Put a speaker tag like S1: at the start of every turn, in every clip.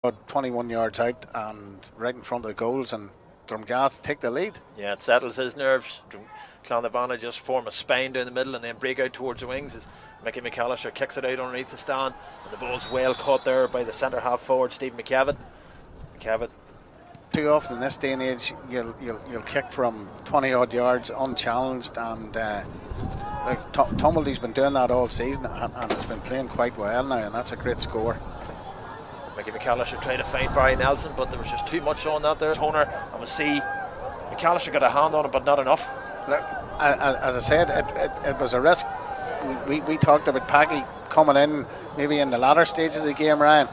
S1: About 21 yards out and right in front of the goals, and Drumgrath take the lead.
S2: Yeah, it settles his nerves. Clonabana just form a spine down the middle and then break out towards the wings as Mickey McAllister kicks it out underneath the stand, and the ball's well caught there by the centre half forward Steve McCavitt.
S1: Too often in this day and age you'll kick from 20 odd yards unchallenged, and like Tumbley's been doing that all season and has been playing quite well now, and that's a great score.
S2: Mickey McAllister tried to find Barry Nelson, but there was just too much on that there. Toner, and we see McAllister got a hand on it, but not enough.
S1: Look, as I said, it was a risk. We talked about Paggy coming in maybe in the latter stages of the game, Ryan,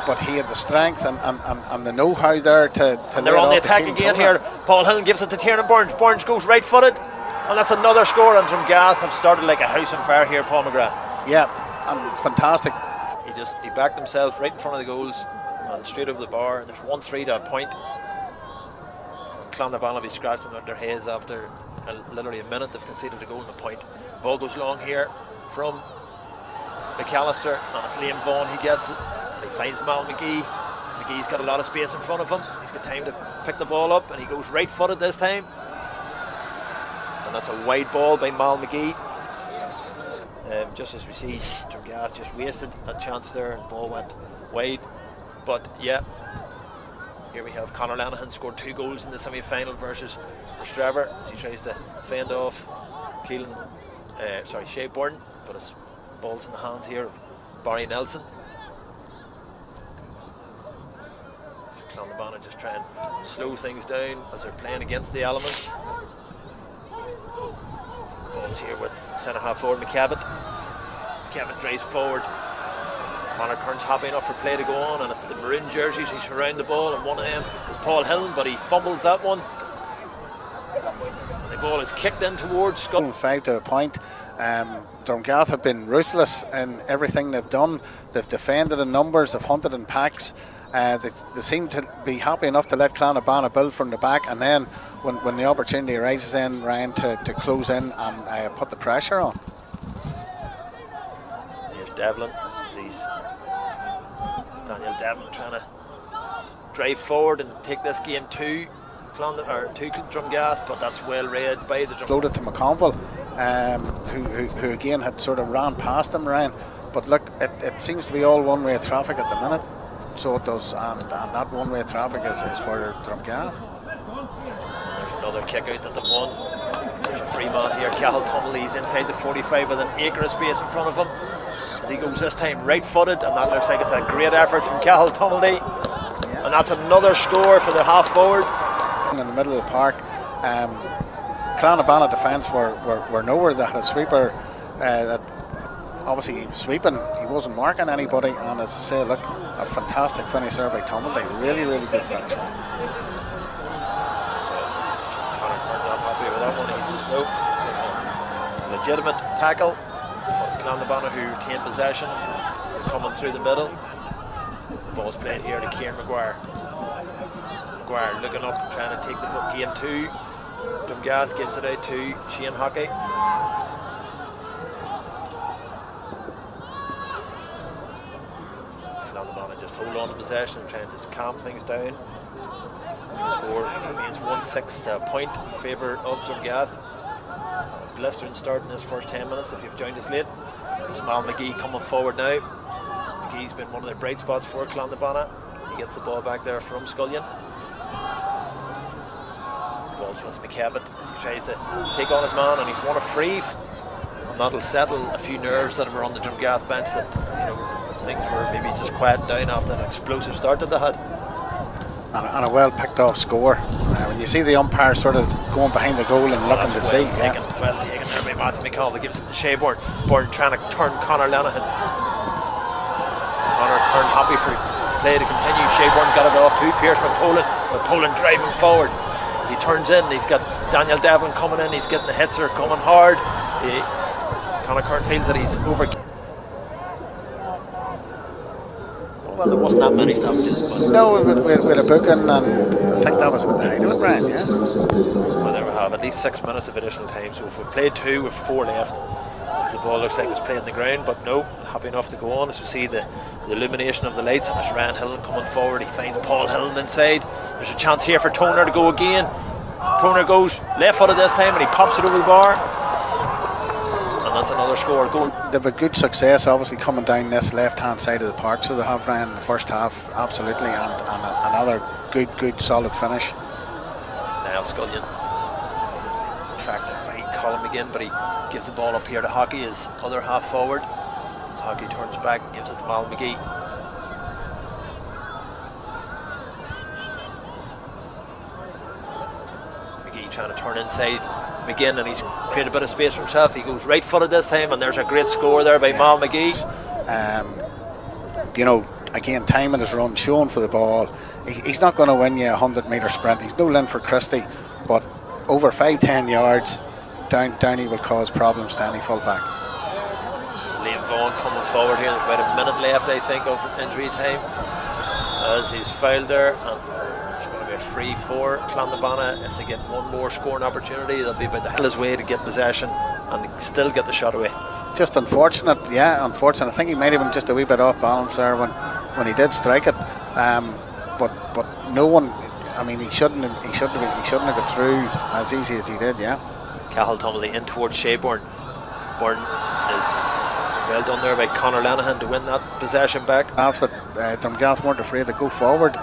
S1: but he had the strength and the know-how there to
S2: and they're on the attack again here. Paul Hill gives it to Tiernan Burns. Burns goes right-footed, and that's another score. And Drumgrath have started like a house on fire here, Paul McGrath.
S1: Yeah, and fantastic.
S2: He backed himself right in front of the goals and straight over the bar, and there's 1-3 to a point. Clonabana will be scratching their heads after literally a minute. They've conceded a goal and a point. Ball goes long here from McAllister, and it's Liam Vaughan. He gets it, and he finds Mal McGee. McGee's got a lot of space in front of him. He's got time to pick the ball up, and he goes right-footed this time, and that's a wide ball by Mal McGee. Just as we see, Drumgrath just wasted a chance there and the ball went wide. But yeah, here we have Conor Lenihan scored 2 goals in the semi-final versus Straver as he tries to fend off Shea Byrne, but his ball's in the hands here of Barry Nelson. So Clonabana just try and slow things down as they're playing against the elements. Ball's here with centre half forward McCavitt. McCavitt drives forward. Conor Kern's happy enough for play to go on, and it's the maroon jerseys who surround the ball, and one of them is Paul Hill, but he fumbles that one. And the ball is kicked in towards Scotland.
S1: 5 to a point. Drumgrath have been ruthless in everything they've done. They've defended in numbers, they've hunted in packs. They seem to be happy enough to let Clonabana build from the back, and then when the opportunity arises in, Ryan, to close in and put the pressure on.
S2: Here's Devlin. Daniel Devlin trying to drive forward and take this game to Drumgrath, but that's well read by the Drumgrath.
S1: Floated to McConville, who again had sort of ran past him, Ryan. But look, it seems to be all one-way traffic at the minute. So it does, and that one-way traffic is for Drumgrath.
S2: There's another kick out that they've won. There's a free man here. Cahill Tumley's inside the 45 with an acre of space in front of him. As he goes this time right-footed, and that looks like it's a great effort from Cahill Tumley. Yeah. And that's another score for the half-forward.
S1: In the middle of the park, Clonabana defence were nowhere. They had a sweeper that obviously sweeping, he wasn't marking anybody, and as I say, look, a fantastic finish there by Tumbley. Really good finish.
S2: So Conor Kern not happy with that one. He says no. So, legitimate tackle. It's Clonabana who retained possession. As they're coming through the middle. The ball's played here to Kieran Maguire. Maguire looking up, trying to take the game to Drumgrath, gives it out to Shane Hockey. Clonabana just hold on to possession and trying to just calm things down. The score remains 1-6 to a point in favour of Drumgrath. A blistering start in this first 10 minutes if you've joined us late. There's Mal McGee coming forward now. McGee's been one of the bright spots for Clonabana as he gets the ball back there from Scullion. Ball's with McCavitt as he tries to take on his man, and he's won a free. And that'll settle a few nerves that were on the Drumgrath bench, that things were maybe just quieted down after that explosive start that they had.
S1: And a well picked off score. When you see the umpire sort of going behind the goal and looking to see.
S2: Well taken there by Matthew McConville. Gives it to Shea Byrne. Byrne trying to turn Conor Lenihan. Conor Kern happy for play to continue. Shea Byrne got it off to Pierce McPolan driving forward. As he turns in, he's got Daniel Devlin coming in. He's getting the hits are coming hard. Conor Kern feels that he's over. Well, there wasn't that many stoppages. But
S1: no, with a booking, and I think that was with the height of it, Brian, yeah?
S2: Well, there we have at least 6 minutes of additional time. So if we've played 2 with 4 left, as the ball looks like it was playing the ground, but no, happy enough to go on as we see the illumination of the lights. And there's Ryan Hillen coming forward. He finds Paul Hillen inside. There's a chance here for Toner to go again. Toner goes left footed this time and he pops it over the bar, and that's another score.
S1: They've a good success obviously coming down this left hand side of the park, so they have ran in the first half absolutely, and another good solid finish.
S2: Niall Scullion has been tracked there by Colin McGinn, but he gives the ball up here to Hockey, his other half forward, as Hockey turns back and gives it to Mal McGee. McGee trying to turn inside McGinn, and he's created a bit of space for himself. He goes right footed this time, and there's a great score there by Mal McGee.
S1: You know, again, time in his run, showing for the ball. He's not going to win you a 100-metre sprint. He's no Linford Christie, but over 5-10 yards down he will cause problems to any fullback.
S2: Liam Vaughan coming forward here. There's about a minute left, I think, of injury time, as he's fouled there, and there's going to be a free for Clonabana. If they get one more scoring opportunity, they'll be about the hell's way to get possession and still get the shot away.
S1: Just unfortunate, yeah, unfortunate. I think he might have been just a wee bit off balance there when he did strike it. But no one, I mean, he shouldn't have got through as easy as he did, yeah.
S2: Cahill Tumley in towards Shayburn. Burn is well done there by Conor Lanahan to win that possession back.
S1: After Drumgrath weren't afraid to go forward,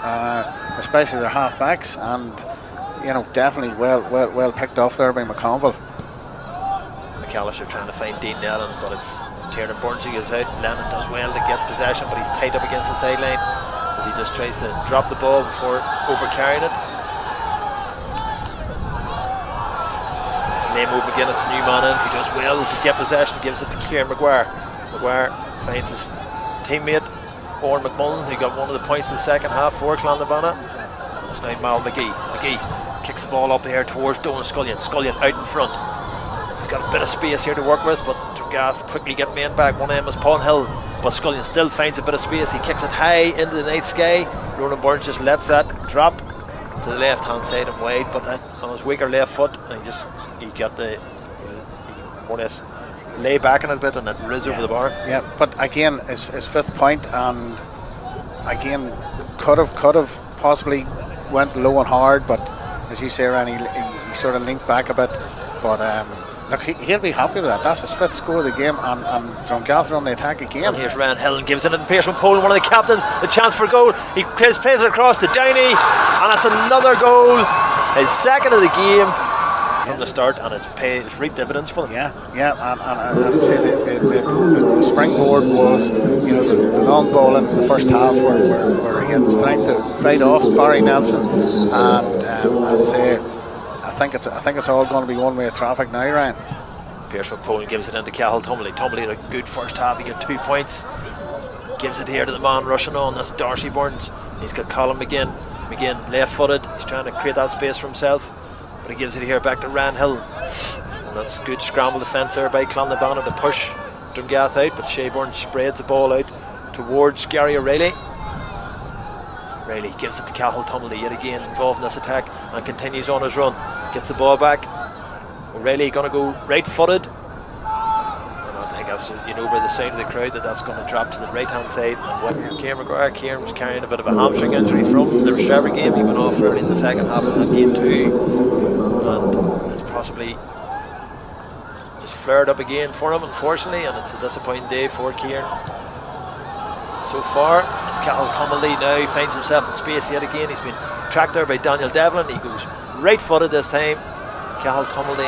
S1: especially their half backs, and you know, definitely well picked off there by McConville.
S2: McAllister trying to find Dean Nellan, but it's Tiernan Burnsy is out. Lennon does well to get possession, but he's tied up against the sideline as he just tries to drop the ball before overcarrying it. It's Liam McGuinness, new man in, who does well to get possession, gives it to Kieran Maguire. Maguire finds his teammate Oran McMullen, who got one of the points in the second half for Clonabana. And it's now Mal McGee. McGee kicks the ball up here towards Donal Scullion. Scullion out in front. He's got a bit of space here to work with, but Drumgrath quickly get men back. One of them is Paul Hill, but Scullion still finds a bit of space. He kicks it high into the night sky. Ronan Burns just lets that drop to the left hand side and wide, but that on his weaker left foot, and he more or less lay back in it a bit, and it riz over the bar.
S1: Yeah, but again, his fifth point, and again could have possibly went low and hard, but as you say, Ryan, he sort of linked back a bit, but look, he'll be happy with that. That's his fifth score of the game, and Drumgrath are on the attack again.
S2: And here's Ryan Hill and gives it to Pearson Poland, one of the captains, a chance for goal. He plays it across to Downey, and it's another goal, his second of the game from the start, and it's reaped dividends for him.
S1: Yeah, and I say the springboard was, you know, the long ball in the first half where he had the strength to fight off Barry Nelson, and as I say, I think it's all going to be one-way traffic now, Ryan.
S2: Pierce McPolan gives it into Cahill Tumley. Tumley had a good first half. He got 2 points. Gives it here to the man rushing on. That's Darcy Burns. He's got Colin McGinn. McGinn left-footed. He's trying to create that space for himself, but he gives it here back to Ryan Hill. And that's good scramble defence there by Clonabana to push Drumgrath out, but Shayburn spreads the ball out towards Gary O'Reilly. O'Reilly gives it to Cahill Tumley, yet again involved in this attack, and continues on his run. Gets the ball back. O'Reilly going to go right-footed, and I think that's, you know, by the sound of the crowd, that's going to drop to the right-hand side. And Kieran Maguire, Kieran was carrying a bit of a hamstring injury from the Rostrevor game. He went off early in the second half of that game too, and it's possibly just flared up again for him, unfortunately, and it's a disappointing day for Kieran. So far, as Cahill Tumley now finds himself in space yet again. He's been tracked there by Daniel Devlin. He goes right-footed this time. Cahill Tumley.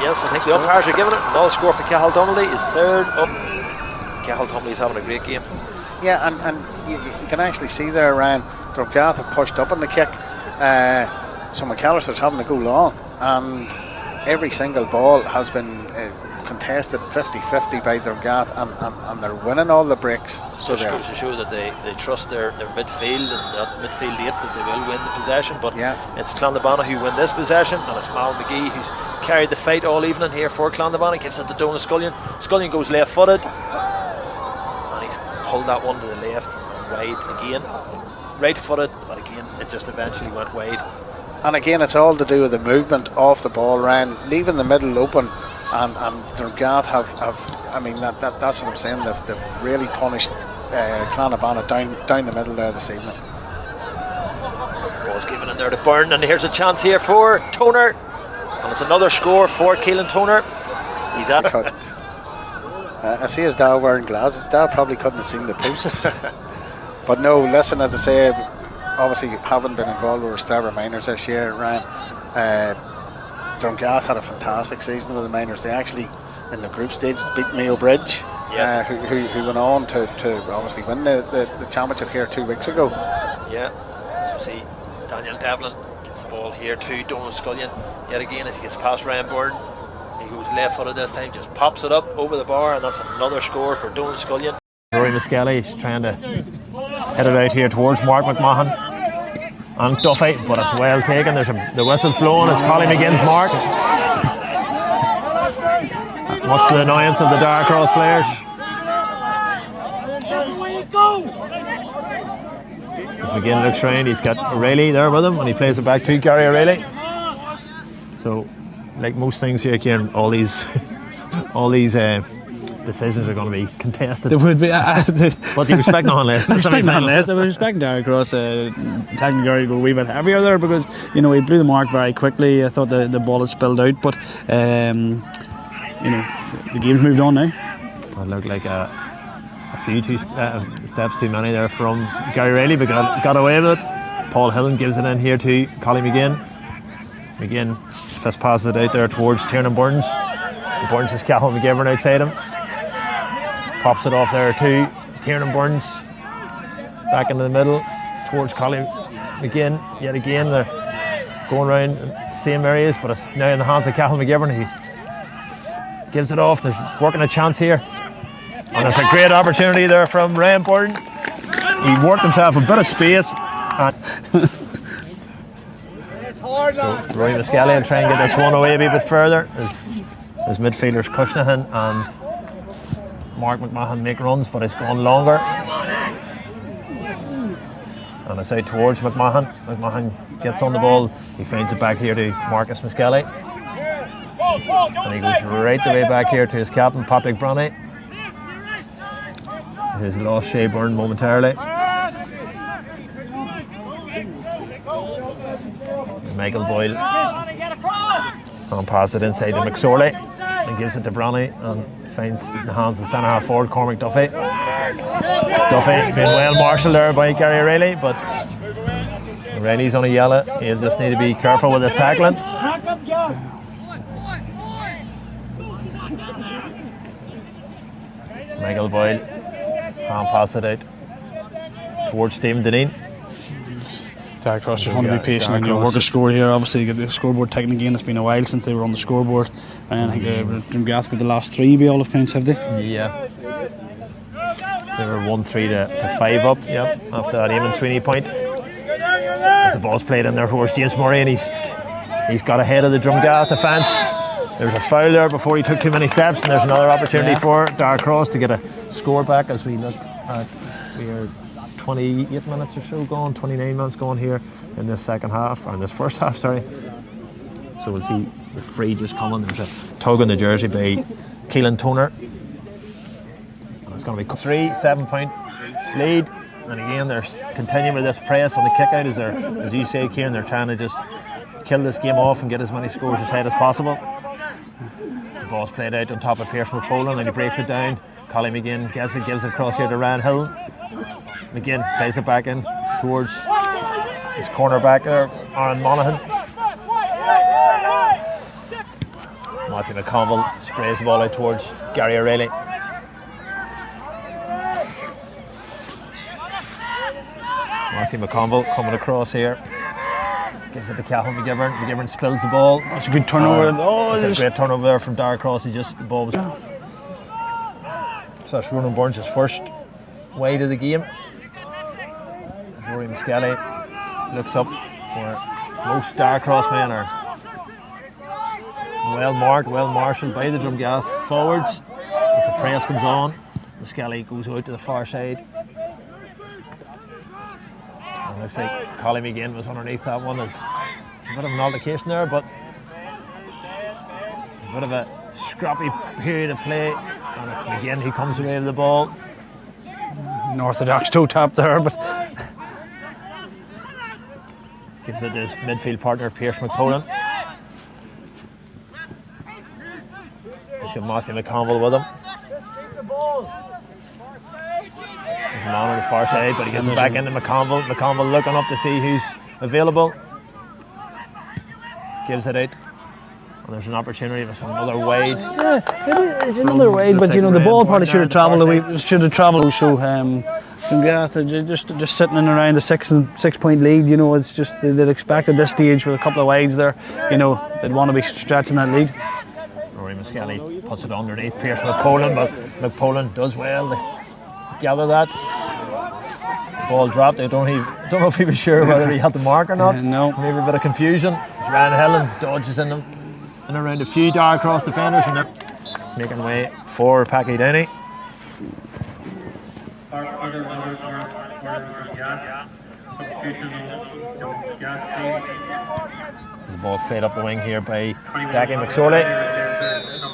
S2: Yes, I think the umpires are giving it. Another score for Cahill Tumley is third up. Cahill Tumley is having a great game.
S1: Yeah, and you can actually see there, Ryan, Drumgrath have pushed up on the kick. So McAllister's having to go long, and every single ball has been contested 50-50 by Drumgrath, and they're winning all the breaks. So
S2: it goes to show that they trust their midfield, and that midfield eight, that they will win the possession. But it's Clonabana who win this possession, and it's Mal McGee who's carried the fight all evening here for Clonabana. Gives it to Donal Scullion. Scullion goes left-footed, and he's pulled that one to the left and wide again. Right-footed, but again it just eventually went wide.
S1: And again, it's all to do with the movement off the ball, Ryan, leaving the middle open. and Drumgrath have I mean that's what I'm saying. They've really punished Clanabana down the middle there this evening.
S2: Ball's given in there to Byrne, and here's a chance here for Toner, and it's another score for Keelan Toner. He's at it.
S1: I see his dad wearing glasses. Dad probably couldn't have seen the posts. But no, listen, as I say, obviously having been involved with Strabber Miners this year, Ryan, Drumgrath had a fantastic season with the Miners. They actually, in the group stages, beat Mayo Bridge, yes. who went on to obviously win the championship here 2 weeks ago.
S2: Yeah, so see Daniel Devlin gives the ball here to Donald Scullion yet again as he gets past Ryan Byrne. He goes left footed this time, just pops it up over the bar, and that's another score for Donald Scullion. Rory Muskelly is trying to head it out here towards Mark McMahon and Duffy, but it's well taken. There's the whistle's blowing. It's Colin McGinn's mark. What's the annoyance of the Darcross players? As McGinn looks round, he's got O'Reilly there with him, and he plays it back to Gary O'Reilly. So, like most things here, Kieran, all these decisions are going to be contested.
S3: There would be,
S2: but you respect nothing less.
S3: I respect nothing less. I respect Darcross. Tagging Gary go a wee bit heavier there because he blew the mark very quickly. I thought the ball had spilled out, but the game's moved on now.
S2: It looked like a few steps too many there from Gary Riley, but got away with it. Paul Hillen gives it in here to Colin McGinn. McGinn fist passes it out there towards Tiernan Burns. Burns has Calhoun McGivern outside him. Pops it off there to Tiernan Burns. Back into the middle towards Colin McGinn. Yet again, they're going around the same areas, but it's now in the hands of Calhoun McGivern. He gives it off. There's working a chance here. And there's a great opportunity there from Ryan Byrne. He worked himself a bit of space. And so Rory Muskelly will try and get this one away a wee bit further. His midfielders Cushnahan and Mark McMahon make runs, but it's gone longer. And it's out towards McMahon. McMahon gets on the ball. He finds it back here to Marcus Muskelly. And he goes right the way back here to his captain, Patrick Brownie, who's lost Shea Byrne momentarily. Michael Boyle and pass it inside to McSorley and gives it to Brownie and finds in the hands of centre half forward Cormac Duffy. Duffy being well marshalled there by Gary O'Reilly, but O'Reilly's on a yellow. He'll just need to be careful with his tackling. Michael Boyle and pass it out towards Stephen Deneen.
S3: Darcross just want to be patient and work a score here. Obviously, get the scoreboard taken again. It's been a while since they were on the scoreboard, and I think Drumgrath got the last three by all accounts, have they?
S2: Yeah, they were 1-3 to 5 up. Yep, after that Eamon Sweeney point. As the ball's played in there towards James Murray, and he's got ahead of the Drumgrath defence. There's a foul there before he took too many steps, and there's another opportunity for Darcross to get a score back as we look at. We are 28 minutes or so gone, 29 minutes gone here in this second half, or in this first half, sorry. So we'll see the free just coming. There's a tug on the jersey by Keelan Toner. And it's going to be 7 point lead. And again, they're continuing with this press on the kick out, as you say, Kieran, they're trying to just kill this game off and get as many scores as tight as possible. The ball's played out on top of Pierce McPolan, and he breaks it down. Colin McGinn gets it, gives it across here to Ryan Hill. McGinn plays it back in towards his cornerback there, Aaron Monaghan. Matthew McConville sprays the ball out towards Gary O'Reilly. Matthew McConville coming across here. Gives it to Calhoun McGivern. McGivern spills the ball.
S3: That's a good turnover.
S2: It's a great turnover there from Darcross. The ball was. So that's Ronan Burns' first wide of the game. As Rory Muskelly looks up where most Darcross men are well marked, well marshalled by the Drumgrath forwards. If the press comes on, Muskelly goes out to the far side. And looks like Colin McGinn was underneath that one. There's a bit of an altercation there, but a bit of a scrappy period of play, and it's McGinn who comes away with the ball.
S3: An orthodox toe tap there, but
S2: gives it to his midfield partner Pierce McPolin. He's got Matthew McConville with him. There's a man on the far side, but he gets it back into McConville. McConville looking up to see who's available. Gives it out. And there's an opportunity for another wide.
S3: Yeah, it's another wide, but you know, the ball probably should have travelled away. Should have travelled. So, Drumgrath just sitting in around the 6 point lead. You know, it's just they'd expect at this stage with a couple of wides there. You know, they'd want to be stretching that lead.
S2: Rory Muskelly puts it underneath Pierce McPolin, but McPolin does well to gather that. The ball dropped. I don't know if he was sure whether he had the mark or not.
S3: No.
S2: Maybe a bit of confusion. As Ryan Helen dodges in them and around a few Darcross defenders, and they're making way for Packy Downey. The ball played up the wing here by Dackie McSorley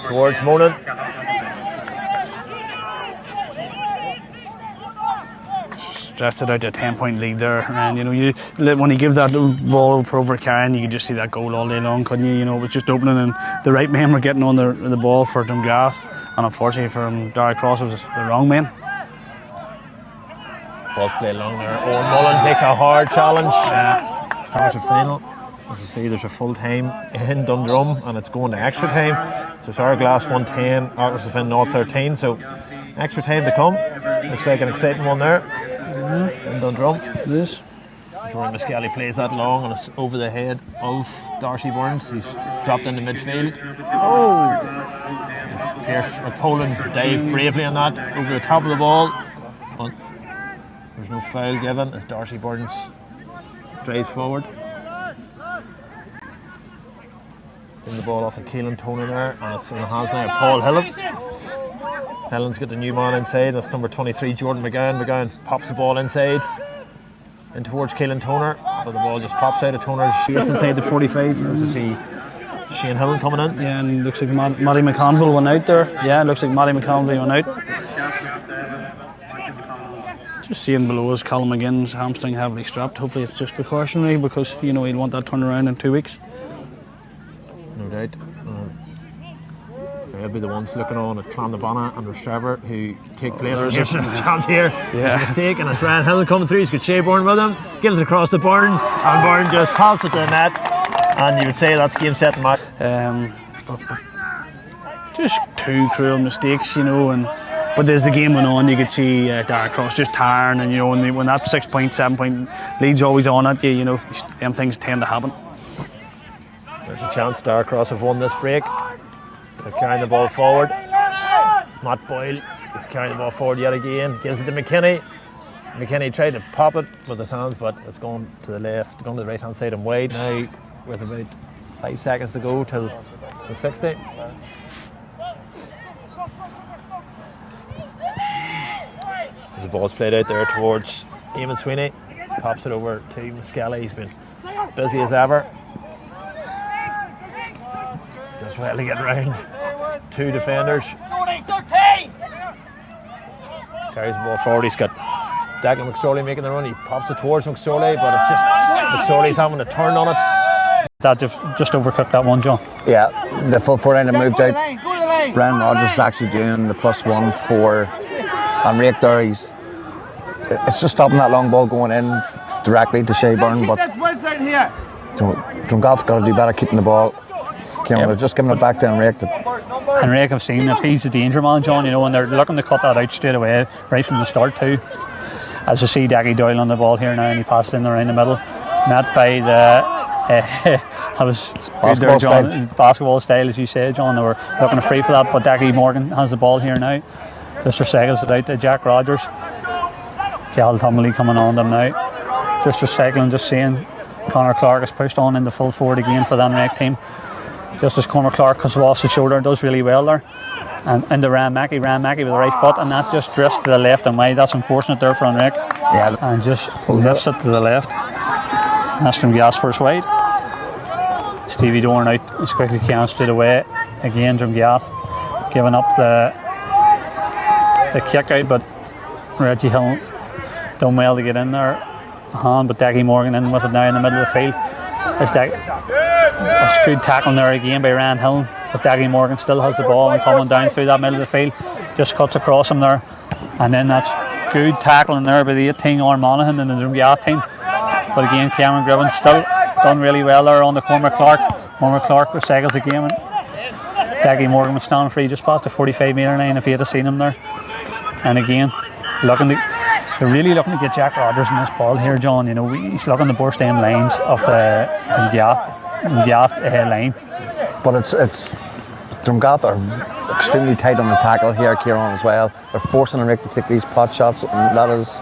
S2: towards Monan.
S3: Stretched it out to a 10 point lead there, and you know, when he gives that ball for over Karen, you could just see that goal all day long, couldn't you? You know, it was just opening, and the right men were getting on the ball for Drumgrath, and unfortunately for Darcross, it was the wrong men.
S2: Ball's played along there. Owen Mullen takes a hard challenge. Quarter final. As you see, there's a full time in Dundrum, and it's going to extra time. So it's Arglass 110, Arglass Finn North 13. So extra time to come. Looks like an exciting one there in Dundrum.
S3: It is.
S2: Rory Muskelly plays that long, and it's over the head of Darcy Burns, who's dropped into midfield. Pierce McPolin dived bravely on that over the top of the ball, but there's no foul given as Darcy Burns drives forward. Bring the ball off the Keelan Toner there, and it's in the hands now of Paul Hillen. Helen's got the new man inside. That's number 23, Jordan McGowan. McGowan pops the ball inside and towards Keelan Toner, but the ball just pops out of Toner's face inside the 45. As you see Shane Hillen coming in.
S3: Yeah, and looks like Matty McConville went out there. Yeah, looks like Matty McConville went out. Just seeing below us, Callum McGinn's hamstring heavily strapped. Hopefully it's just precautionary, because you know he'll want that turnaround in 2 weeks.
S2: No doubt. They'll be the ones looking on at Clondabonna and Rostrevor who take place. Here's a chance here. There's a mistake, and it's Ryan Hill coming through. He's got Shea Byrne with him. Gives it across the Byrne, and Byrne just pops it to the net. And you would say that's game, set, and match.
S3: But just two cruel mistakes, you know. But as the game went on, you could see Darcross just tiring, and you know, when that 6 point, 7 point lead's always on at you, you know, them things tend to happen.
S2: There's a chance Darcross have won this break. So carrying the ball forward. Matt Boyle is carrying the ball forward yet again. Gives it to McKinney. McKinney tried to pop it with his hands, but it's gone to the left, going to the right hand side and wide. Now with about 5 seconds to go till the 60. As the ball's played out there towards Eamon Sweeney. Pops it over to Muskelly. He's been busy as ever. Does well to get round two defenders. Carries the ball forward. He's got Declan McSorley making the run. He pops it towards McSorley, but it's just McSorley's having a turn on it.
S3: That just overcooked that one, John.
S4: Yeah, the full forehand moved out. Brian Rogers is actually doing the +1 for Enrique there. It's just stopping that long ball going in directly to Shea Byrne, but Drumgrath's got to do better keeping the ball. They're just giving it back to Enrique.
S3: Enrique, I've seen that he's the danger man, John, you know, and they're looking to cut that out straight away, right from the start too. As you see Daggy Doyle on the ball here now, and he passes in around the middle. Met by that was good there, John. Basketball style, as you say, John. They were looking to free for that, but Daggy Morgan has the ball here now. Just recycles it out to Jack Rogers. Cal Tumley coming on them now. Just recycling, just seeing Conor Clark is pushed on in the full forward again for the Enrique team. Just as Conor Clark comes off the shoulder and does really well there. And into Ryan Mackey with the right foot, and that just drifts to the left and wide. That's unfortunate there for Enrique.
S4: Yeah.
S3: And just lifts it to the left. That's from Gas first wide. Stevie Dorn out as quick as he can straight away. again, Drumgrath giving up the kick out, but Reggie Hill done well to get in there. But Daggy Morgan in with it now in the middle of the field. It's a good tackling there again by Ryan Hill, but Daggy Morgan still has the ball and coming down through that middle of the field, just cuts across him there, and then that's good tackling there by the 18 Orr Monaghan and the Drumgrath team. But again, Cameron Gribben still done really well there on the Cormac Clark. Cormac Clark recycles the game, and Daggy Morgan was standing free just past the 45-metre line if he had seen him there. And again, they're really looking to get Jack Rogers in this ball here, John. You know, he's looking to burst them lines of the Drumgrath line.
S4: But it's Drumgrath are extremely tight on the tackle here, Kieran, as well. They're forcing Enric to take these pot shots, and that is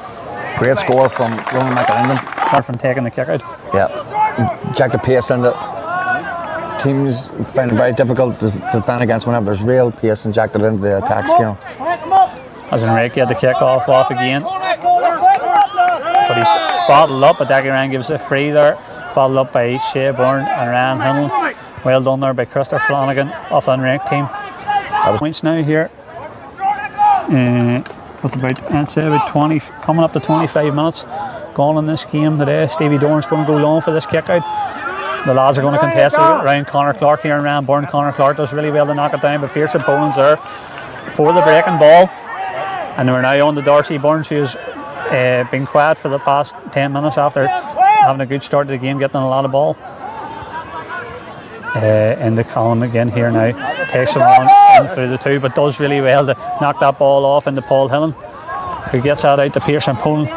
S4: great score from Ronan McAlinden.
S3: Apart from taking the kick out.
S4: Yeah, jack the pace in it. Teams find it very difficult to defend against whenever there's real pace and jacked it into the attacks, Kieran.
S3: As Enric get the kick off again. But he's bottled up, but Daggy Ryan gives it free there. Bottled up by Shea Byrne and Ryan Hill. Well done there by Christopher Flanagan off the Enric team. Points now here. What's about, I'd say about 20, coming up to 25 minutes gone in this game today. Stevie Dorn's going to go long for this kick out. The lads are going to contest it around Conor Clark here and Ryan Byrne. Conor Clark does really well to knock it down, but Pearson Poland's there for the breaking ball. And we're now on to Darcy Burns, who's been quiet for the past 10 minutes after having a good start to the game, getting a lot of ball. In the column again here now, takes him on in through the two, but does really well to knock that ball off into Paul Hillen, who gets that out to Pearson Poland,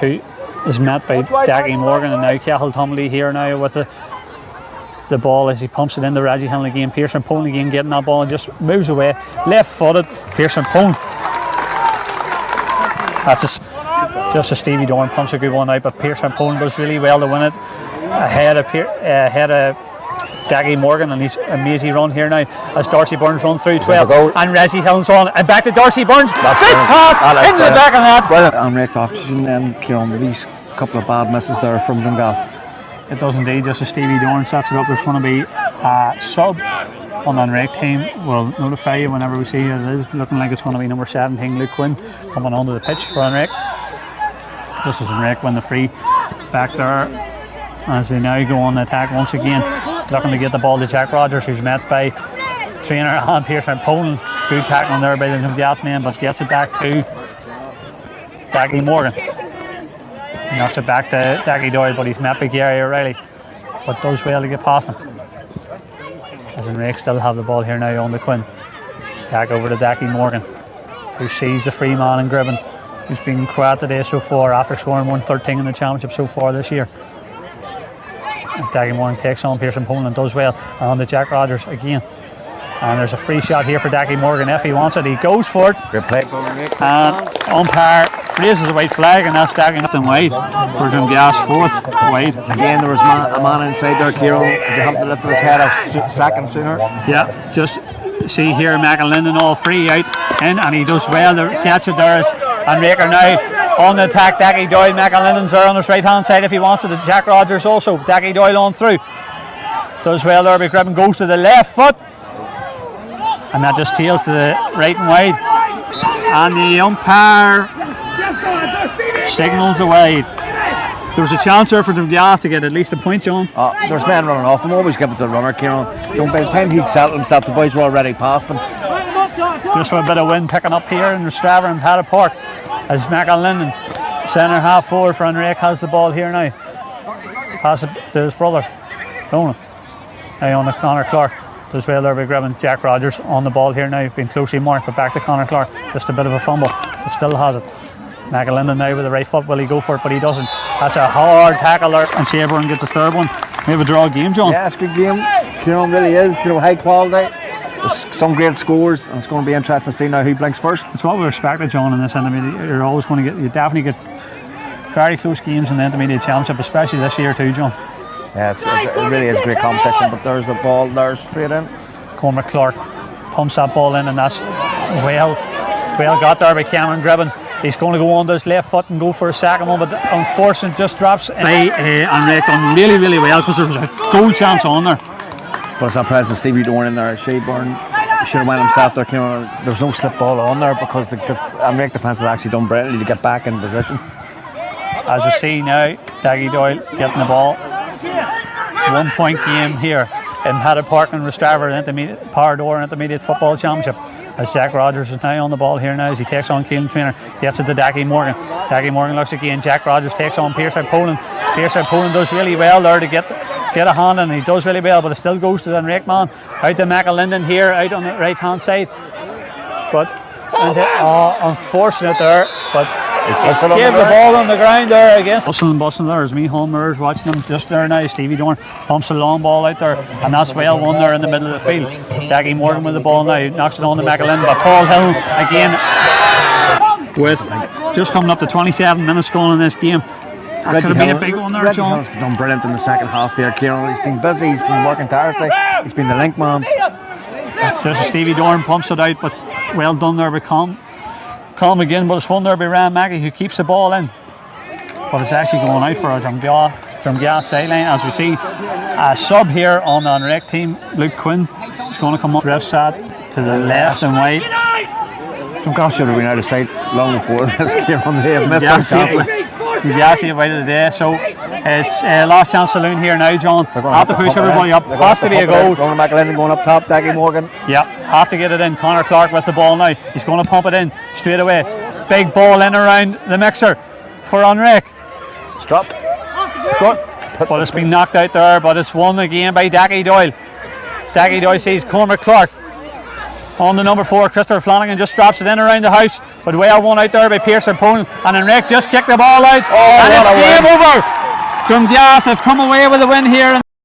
S3: who is met by Daggy Morgan, and now Cahill Tumley here now with the ball as he pumps it into Reggie Hill again. Pearson Poland again getting that ball and just moves away, left-footed. Pearson Poland. That's just as Stevie Dorn pumps a good one out, but Pearson Poland does really well to win it ahead of Daggy Morgan, and he's amazing run here now as Darcy Burns runs through 12 and Reggie Hill's on and back to Darcy Burns. This pass into the back of that.
S4: Brilliant. And Rick Oxygen then, Kieran, with these couple of bad misses there from Drumgrath.
S3: It does indeed, just as Stevie Dorn sets it up. There's going to be a sub on the Enric team. We'll notify you whenever we see it is. Looking like it's going to be number 17, Luke Quinn, coming onto the pitch for Enric. This is Enric win the free back there as they now go on the attack once again, looking to get the ball to Jack Rogers, who's met by trainer and Pearson Poland. Good tackling there by the Drumgrath man, but gets it back to Daggy Morgan. Knocks it back to Daggy Doyle, but he's met by Gary O'Reilly, but does well to get past him. As Enric still have the ball here now on the Quinn. Back over to Daggy Morgan, who sees the free man in Gribben, who's been quiet today so far after scoring 113 in the championship so far this year. As Daggy Morgan takes on Pearson Poland and does well, and on to Jack Rogers again. And there's a free shot here for Daggy Morgan. If he wants it, he goes for it.
S4: Good play.
S3: And umpire raises a white flag, and that's Daggy left and wide for Drumgrath's fourth wide.
S4: Again, there was a man inside there, Kieran. They have to lift his head a second sooner.
S3: Yeah, just see here McAlinden all free out in, and he does well to catch it there. And Raker now on the attack. Daggy Doyle, McAlinden's there on his right hand side if he wants it. Jack Rogers also. Daggy Doyle on through. Does well there, but Gribben goes to the left foot. And that just tails to the right and wide. And the umpire signals away. There was a chance there for Drumgrath to get at least a point, John.
S4: There's men running off. I'm always give it to the runner, Kieran. Don't by the time he'd settled himself, the boys were already past him.
S3: Just with a bit of wind picking up here in Straver and Haddock Park as McAlinden, centre half forward for Enric, has the ball here now. Pass it to his brother, Ronan. Now on to Conor Clark. Does well there by Gribben. Jack Rogers on the ball here now, being closely marked, but back to Conor Clark. Just a bit of a fumble, but still has it. McAlinden now with the right foot. Will he go for it? But he doesn't. That's a hard tackle there, and Sheaburn gets a third one. We have a draw game, John.
S4: Yeah, it's a good game. Kieran really is, high quality. There's some great scores, and it's going to be interesting to see now who blinks first.
S3: It's what we expected, John, in this intermediate. You're always going to get, you definitely get very close games in the intermediate championship, especially this year too, John.
S4: Yeah, it really is great competition, but there's the ball there straight in.
S3: Cormac Clark pumps that ball in, and that's well got there by Cameron Gribben. He's going to go on to his left foot and go for a second one, but unfortunately just drops. Enric done really, really well because there was a goal chance on there.
S4: But it's not present Stevie Dorn in there. Shayburn should have went himself there. There's no slip ball on there because the Amric defence had actually done brilliantly to get back in position.
S3: As we see now, Daggy Doyle getting the ball. 1 point game here in Haddon Park and Rostravar Parador Intermediate Football Championship. As Jack Rogers is now on the ball here now as he takes on Keelan Trainer, gets it to Daggy Morgan. Daggy Morgan looks again. Jack Rogers takes on Pierce out Poland. Pierce out Poland does really well there to get a hand, and he does really well, but it still goes to the Enrique man. Out to McAlinden here, out on the right hand side. But unfortunate there, but he's gave the ball on the ground there against. Bustling there as me Holmer's watching them just there now. Stevie Dorn pumps a long ball out there, and that's well one there in the middle of the field. Daggy Morgan with the ball now, knocks it on to McAlinden, but Paul Hill again with just coming up to 27 minutes going in this game. That could have been a big one there, John.
S4: He's done brilliant in the second half here, Kieran. He's been busy, he's been working tirelessly, he's been the link man.
S3: Just Stevie Dorn pumps it out, but well done there by Colm again, but it's one there by Ryan Mackey who keeps the ball in. But it's actually going out for a Drumgrath sideline. As we see a sub here on the Enrique team, Luke Quinn is going to come up. Drifts that to the left and wide.
S4: Drumgrath should have been out of sight long before this game on the day of missed.
S3: You'd be actually about it today, so it's last chance saloon here now, John. Have to push everybody up. Has to be a goal.
S4: Going back in, going up top, Daggy Morgan.
S3: Yeah, have to get it in. Connor Clark with the ball now. He's going to pump it in straight away. Big ball in around the mixer for Enrique.
S4: It's dropped.
S3: But it's been knocked out there, but it's won again by Daggy Doyle. Daggy Doyle sees Cormac Clark. On the number 4, Christopher Flanagan just drops it in around the house, but well won out there by Pierce Poland, and Enrique just kicked the ball out, and it's game over. Drumgrath have come away with a win here.